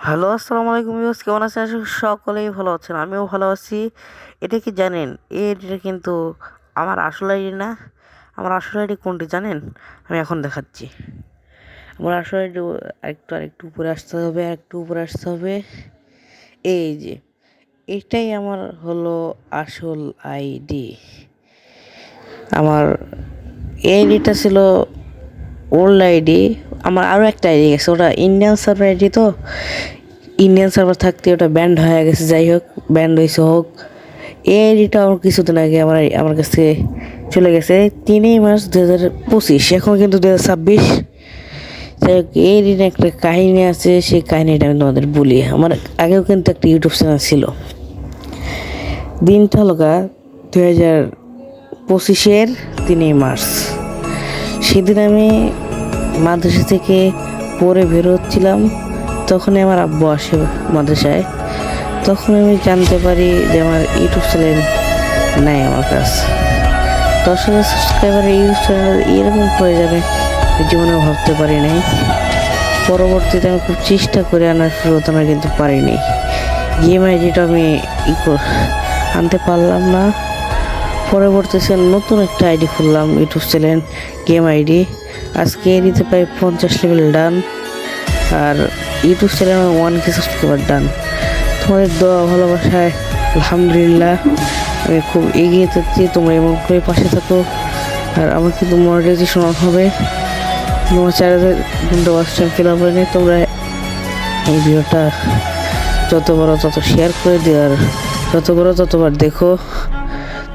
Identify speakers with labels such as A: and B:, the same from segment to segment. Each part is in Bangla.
A: হ্যালো, আসসালামু আলাইকুম ভিউয়ার্স, কেমন আছেন? আশা করি সকলেই ভালো আছেন, আমিও ভালো আছি। এটা কি জানেন, এটা কিন্তু আমার আসল আইডি না। আমার আসল আইডি কোনটি জানেন? আমি এখন দেখাচ্ছি। আমার আসল আইডি আরেকটু উপরে আসতে হবে, আরেকটু উপরে আসতে হবে। এই যে, এটাই আমার হলো আসল আইডি। আমার এই আইডিটা ছিল ওল্ড আইডি। আমার আরও একটা আইডি গেছে, ওটা ইন্ডিয়ান সার্ভার আইডি। তো ইন্ডিয়ান সার্ভার থাকতে ওটা ব্যান্ড হয়ে গেছে। যাই হোক, ব্যান্ড হয়েছে হোক, এই আইডিটা আমার কিছুদিন আগে আমার কাছে চলে গেছে 3 মার্চ 2025। এখন কিন্তু 2026। যাই হোক, এই দিনে একটা কাহিনী আছে, সেই কাহিনীটা আমি তোমাদের বলি। আমার আগেও কিন্তু একটা ইউটিউব চ্যানেল ছিল। দিনটা হলো 2025-এর 3 মার্চ। সেদিন আমি মাদ্রাসা থেকে পড়ে বেরোচ্ছিলাম, তখনই আমার আব্বু আসে মাদ্রাসায়। তখন আমি জানতে পারি যে আমার ইউটিউব চ্যানেল নাই আমার কাছে। 10,000 সাবস্ক্রাইবারের ইউটিউব চ্যানেল এরকম হয়ে যাবে জীবনে ভাবতে পারি নাই। পরবর্তীতে আমি খুব চেষ্টা করে আনার সুরতনা কিন্তু পারিনি। গেম আইডিটা আমি আনতে পারলাম না। পরবর্তীতে নতুন একটা আইডি খুললাম, ইউটিউব চ্যানেল গেম আইডি। আজকে এডিতে প্রায় 50 লেভেল ডান, আর ইউটিউব চ্যানেল 1K সাবস্ক্রাইবার ডান। তোমাদের দোয়া ভালোবাসায় আলহামদুলিল্লাহ আমি খুব এগিয়ে যাচ্ছি। তোমরা এমন করে পাশে থাকো। আর আমার কিন্তু মনিটাইজেশন হবে। তোমার 4,000 ওয়াচ টাইম ফিল আপ হয়নি। তোমরা এই ভিডিওটা যত বড় তত শেয়ার করে দিও, আর যত বড় ততবার দেখো।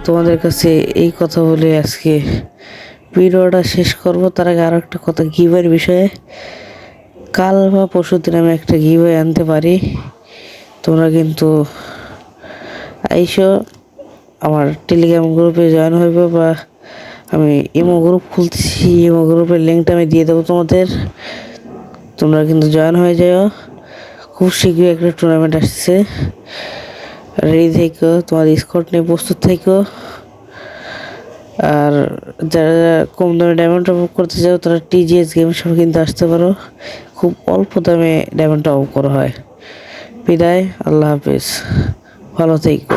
A: তোমাদের কাছে এই কথা বলে আজকে ভিডিওটা শেষ করব। তার আগে আরও একটা কথা, গিভওয়ের বিষয়ে। কাল বা পরশু দিন আমি একটা গিভওয়ে আনতে পারি। তোমরা কিন্তু আইসো, আমার টেলিগ্রাম গ্রুপে জয়েন হইবে, বা আমি ইমো গ্রুপ খুলতেছি, ইমো গ্রুপের লিঙ্কটা আমি দিয়ে দেবো তোমাদের। তোমরা কিন্তু জয়েন হয়ে যাও। খুব শীঘ্রই একটা টুর্নামেন্ট আসছে, রেডি থেকো, তোমার স্কোয়াড নিয়ে প্রস্তুত থেকো। আর যারা কম দামে ডায়মন্ড টপ আপ করতে চাও, তারা টিজিএস গেম সব কিন্তু আসতে পারো। খুব অল্প দামে ডায়মন্ড টপ আপ করা হয়। বিদায়, আল্লাহ হাফিজ, ভালো থেকো।